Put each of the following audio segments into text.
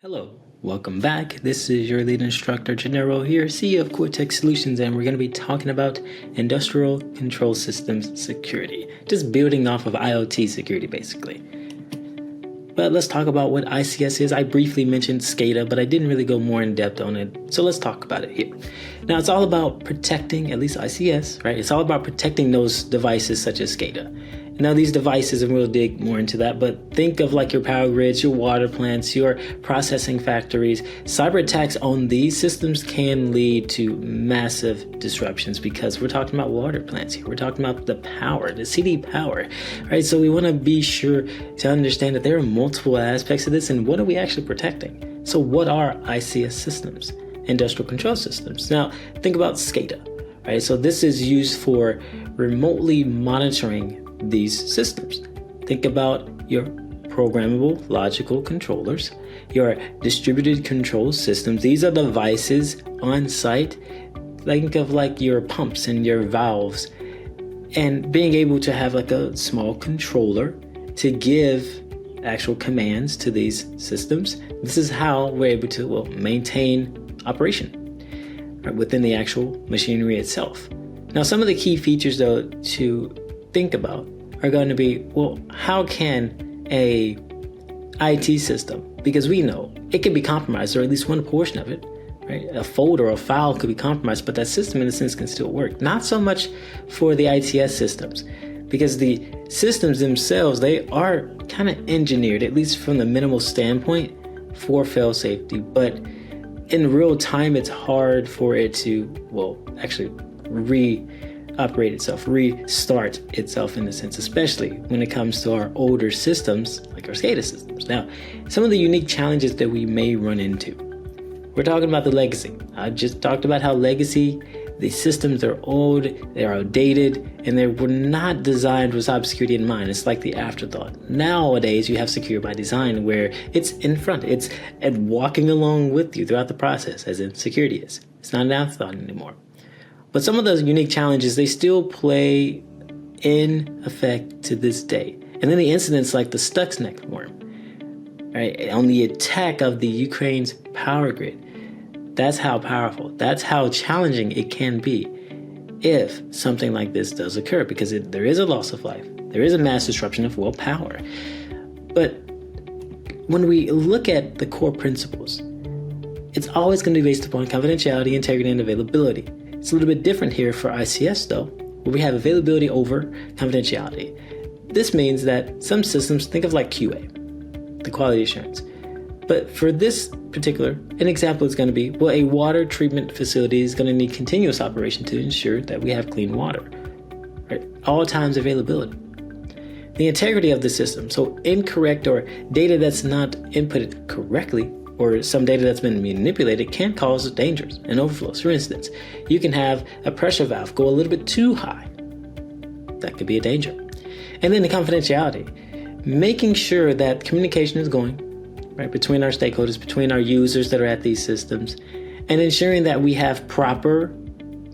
Hello, welcome back. This is your lead instructor, Gennaro here, CEO of Cortex Solutions, and we're going to be talking about industrial control systems security, just building off of IoT security, basically. But let's talk about what ICS is. I briefly mentioned SCADA, but I didn't really go more in depth on it, so let's talk about it here. Now, it's all about protecting, at least ICS, right? It's all about protecting those devices such as SCADA. Now, these devices, and we'll dig more into that, but think of like your power grids, your water plants, your processing factories. Cyber attacks on these systems can lead to massive disruptions because we're talking about water plants here. We're talking about the power, the CD power, right? So we want to be sure to understand that there are multiple aspects of this and what are we actually protecting? So what are ICS systems? Industrial control systems. Now, think about SCADA, right? So this is used for remotely monitoring these systems. Think about your programmable logical controllers, your distributed control systems. These are devices on site. Think of like your pumps and your valves, and being able to have like a small controller to give actual commands to these systems. This is how we're able to maintain operation within the actual machinery itself. Now, some of the key features though to think about are going to be, well, how can a IT system, because we know it can be compromised, or at least one portion of it, right? A folder or a file could be compromised, but that system in a sense can still work. Not so much for the ITS systems, because the systems themselves, they are kind of engineered, at least from the minimal standpoint, for fail safety. But in real time, it's hard for it to, actually reoperate itself, restart itself in a sense, especially when it comes to our older systems, like our SCADA systems. Now, some of the unique challenges that we may run into. We're talking about the legacy. I just talked about how legacy, the systems are old, they're outdated, and they were not designed with cybersecurity in mind. It's like the afterthought. Nowadays, you have secure by design where it's in front, it's walking along with you throughout the process, as in security is. It's not an afterthought anymore. But some of those unique challenges, they still play in effect to this day. And then the incidents like the Stuxnet worm, right? On the attack of the Ukraine's power grid. That's how powerful, that's how challenging it can be if something like this does occur, because there is a loss of life. There is a mass disruption of power. But when we look at the core principles, it's always going to be based upon confidentiality, integrity, and availability. It's a little bit different here for ICS though, where we have availability over confidentiality. This means that some systems, think of like QA, the quality assurance. But for this particular, an example is going to be, a water treatment facility is going to need continuous operation to ensure that we have clean water, right? All times availability. The integrity of the system, so incorrect or data that's not inputted correctly, or some data that's been manipulated, can cause dangers and overflows. For instance, you can have a pressure valve go a little bit too high. That could be a danger. And then the confidentiality, making sure that communication is going right between our stakeholders, between our users that are at these systems, and ensuring that we have proper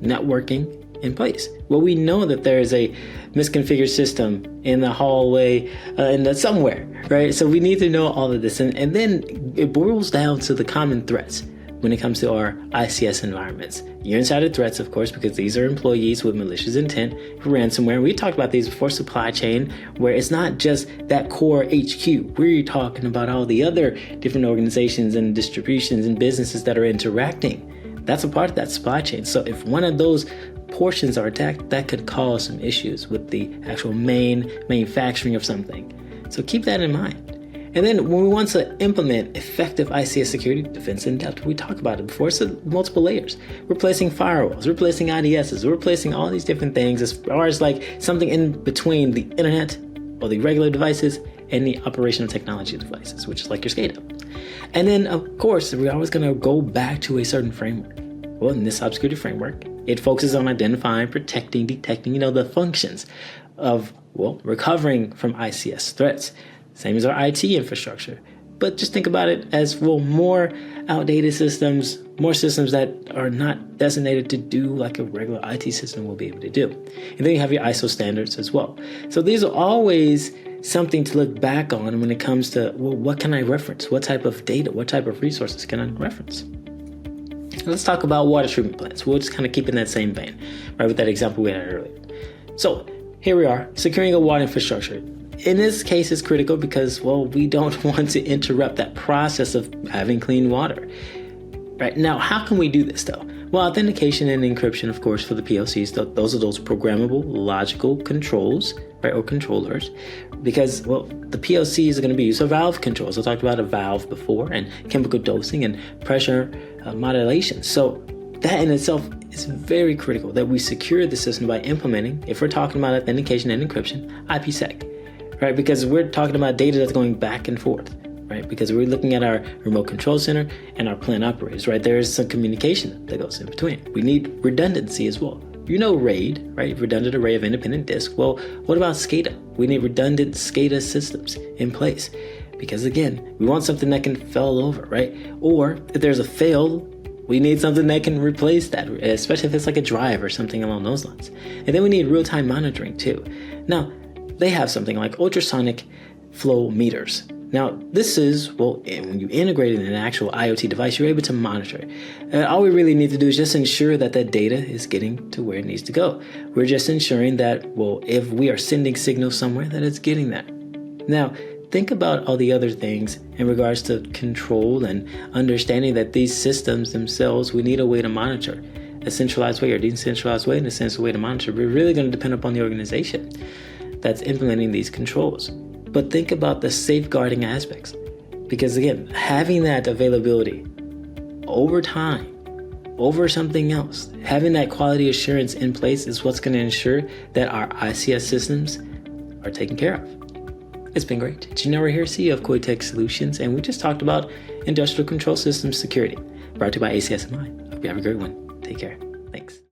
networking in place. We know that there is a misconfigured system in the hallway, somewhere, right? So we need to know all of this. And then it boils down to the common threats when it comes to our ICS environments. Your insider threats, of course, because these are employees with malicious intent for ransomware. We talked about these before, supply chain, where it's not just that core HQ. We're talking about all the other different organizations and distributions and businesses that are interacting. That's a part of that supply chain. So if one of those portions are attacked, that could cause some issues with the actual manufacturing of something. So keep that in mind. And then when we want to implement effective ICS security, defense in depth, we talked about it before, it's multiple layers. We're placing firewalls, we're placing IDSs, we're placing all these different things as far as like something in between the internet or the regular devices and the operational technology devices, which is like your SCADA. And then, of course, we're always going to go back to a certain framework. Well, in this cybersecurity framework, it focuses on identifying, protecting, detecting, the functions of, recovering from ICS threats. Same as our IT infrastructure. But just think about it as, more outdated systems, more systems that are not designated to do like a regular IT system will be able to do. And then you have your ISO standards as well. So these are always something to look back on when it comes to, well, what can I reference? What type of data, what type of resources can I reference? Let's talk about water treatment plants. We'll just kind of keep in that same vein, right, with that example we had earlier. So here we are, securing a water infrastructure. In this case, it's critical because, well, we don't want to interrupt that process of having clean water. Right now, how can we do this though? Well, authentication and encryption, of course, for the PLCs, those are those programmable logical controls, right, or controllers, because, well, the PLCs are going to be used for valve controls. I talked about a valve before, and chemical dosing and pressure modulation. So that in itself is very critical that we secure the system by implementing, if we're talking about authentication and encryption, IPsec, right? Because we're talking about data that's going back and forth, right? Because we're looking at our remote control center and our plant operators, right? There is some communication that goes in between. We need redundancy as well. You know RAID, right? Redundant array of independent disk. Well, what about SCADA? We need redundant SCADA systems in place. Because again, we want something that can fail over, right? Or if there's a fail, we need something that can replace that, especially if it's like a drive or something along those lines. And then we need real-time monitoring too. Now, they have something like ultrasonic flow meters. Now, this is, well, when you integrate it in an actual IoT device, you're able to monitor it. All we really need to do is just ensure that that data is getting to where it needs to go. We're just ensuring that, well, if we are sending signals somewhere, that it's getting there. Now, think about all the other things in regards to control and understanding that these systems themselves, we need a way to monitor. A centralized way or decentralized way, and a central way to monitor. We're really going to depend upon the organization that's implementing these controls. But think about the safeguarding aspects. Because again, having that availability over time, over something else, having that quality assurance in place is what's going to ensure that our ICS systems are taken care of. It's been great. Gennaro here, CEO of Quotech Solutions, and we just talked about industrial control systems security, brought to you by ACSMI. Hope you have a great one. Take care. Thanks.